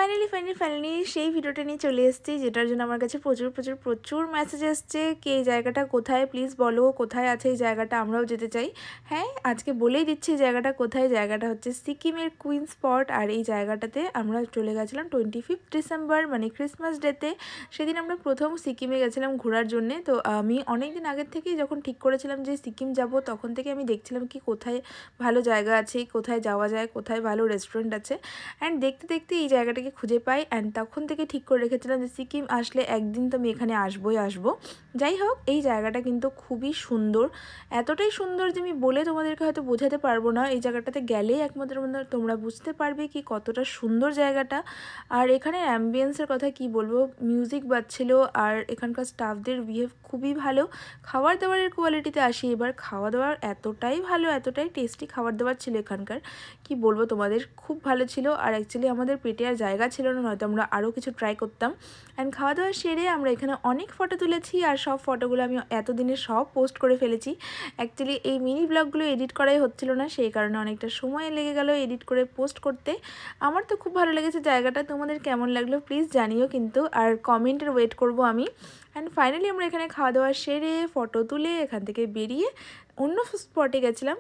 Finally সেই ভিডিওটা নিয়ে চলে এসেছি, যেটার জন্য আমার কাছে প্রচুর মেসেজ এসছে কি এই জায়গাটা কোথায়, প্লিজ বলো কোথায় আছে এই জায়গাটা, আমরাও যেতে চাই। হ্যাঁ, আজকে বলেই দিচ্ছি জায়গাটা কোথায়। জায়গাটা হচ্ছে সিকিমের কুইন স্পট। আর এই জায়গাটাতে আমরা চলে গেছিলাম 25 ডিসেম্বর মানে ক্রিসমাস ডেতে। সেদিন আমরা প্রথম সিকিমে গেছিলাম ঘোরার জন্যে। তো আমি অনেক দিন আগের থেকেই যখন ঠিক করেছিলাম যে সিকিম যাব, তখন থেকে আমি দেখছিলাম কি কোথায় ভালো জায়গা আছে, কোথায় যাওয়া যায়, কোথায় ভালো রেস্টুরেন্ট আছে। অ্যান্ড দেখতে দেখতে এই জায়গাটাকে খুঁজে পাই। অ্যান্ড তখন থেকে ঠিক করে রেখেছিলাম যে সিকিম আসলে একদিন তো আমি এখানে আসবো। যাই হোক, এই জায়গাটা কিন্তু খুবই সুন্দর, এতটাই সুন্দর যে আমি বলে তোমাদেরকে হয়তো বোঝাতে পারবো না। এই জায়গাটাতে গেলেই একমাত্র তোমরা বুঝতে পারবে কি কতটা সুন্দর জায়গাটা। আর এখানে অ্যাম্বিয়েন্সের কথা কি বলবো, মিউজিক বাজছিল আর এখানকার স্টাফদের বিহেভ খুবই ভালো। খাবার দাবারের কোয়ালিটিতে আসি এবার, খাওয়া দাওয়ার এতটাই ভালো, এতটাই টেস্টি খাবার দাবার ছিল এখানকার, কি বলবো তোমাদের, খুব ভালো ছিল। আর অ্যাকচুয়ালি আমাদের পেটে আর জায়গা ছিল না, নয়তো আমরা আরও কিছু ট্রাই করতাম। অ্যান্ড খাওয়া দাওয়া সেরে আমরা এখানে অনেক ফটো তুলেছি, আর সব ফটোগুলো আমি এতদিনে সব পোস্ট করে ফেলেছি। অ্যাকচুয়ালি এই মিনি ব্লগগুলো এডিট করাই হচ্ছিল না, সেই কারণে অনেকটা সময় লেগে গেল এডিট করে পোস্ট করতে। আমার তো খুব ভালো লেগেছে জায়গাটা, তোমাদের কেমন লাগলো প্লিজ জানিও কিন্তু, আর কমেন্টের ওয়েট করব আমি। অ্যান্ড ফাইনালি আমরা এখানে খাওয়া দাওয়া সেরে ফটো তুলে এখান থেকে বেরিয়ে অন্য স্পটে গেছিলাম।